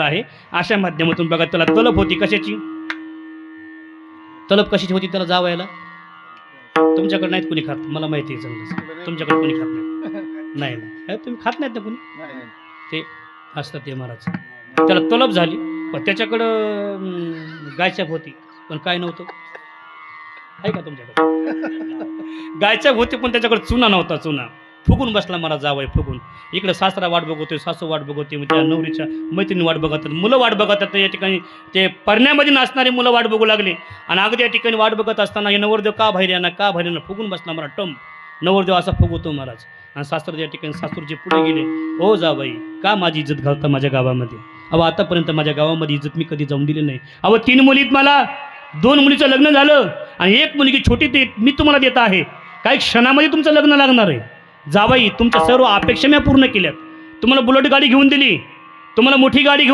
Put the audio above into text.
आहे. अशा माध्यमातून बघा त्याला तलप होती कशाची, तलप कशाची होती त्याला जावायला. तुमच्याकडे नाहीत कोणी खात, मला माहिती आहे चांगलं, तुमच्याकडे कोणी खात नाही. नाही तुम्ही खात नाहीत ना कोणी, ते असतात ते महाराज. त्याला तलप झाली, पण त्याच्याकडं गायछाप होती पण काय नव्हतं. आहे का तुमच्याकडे गायछाप होती पण त्याच्याकडे चुना नव्हता. चुना फुगून बसला मला जावई, फुगून. इकडे सासरा वाट बघतोय, सासू वाट बघतोय, त्या नवरीच्या मैत्रिणी वाट बघतात, मुलं वाट बघतात. या ठिकाणी ते परण्यामध्ये नाचणारी मुलं वाट बघू लागले. आणि अगदी या ठिकाणी वाट बघत असताना हे नवरदेव का बाहेर का बाहेर फुगून बसला मला टम. नवरदेव असा फुगवतो महाराज. आणि सासर या ठिकाणी सासूरचे पुढे गेले, हो जाबाई का माझी इज्जत घालता माझ्या गावामध्ये. अहो आतापर्यंत माझ्या गावामध्ये इज्जत मी कधी जाऊन दिली नाही. अहो 3 मुलीत मला 2 मुलीचं लग्न झालं आणि 1 मुलगी छोटी ते मी तुम्हाला देत आहे. काही क्षणामध्ये तुमचं लग्न लागणार आहे. जाबाई तुमच्या सर्व अपेक्षा मी पूर्ण केल्यात. तुम्हाला बुलेट गाडी घेऊन दिली, तुम्हाला मोठी गाडी घेऊन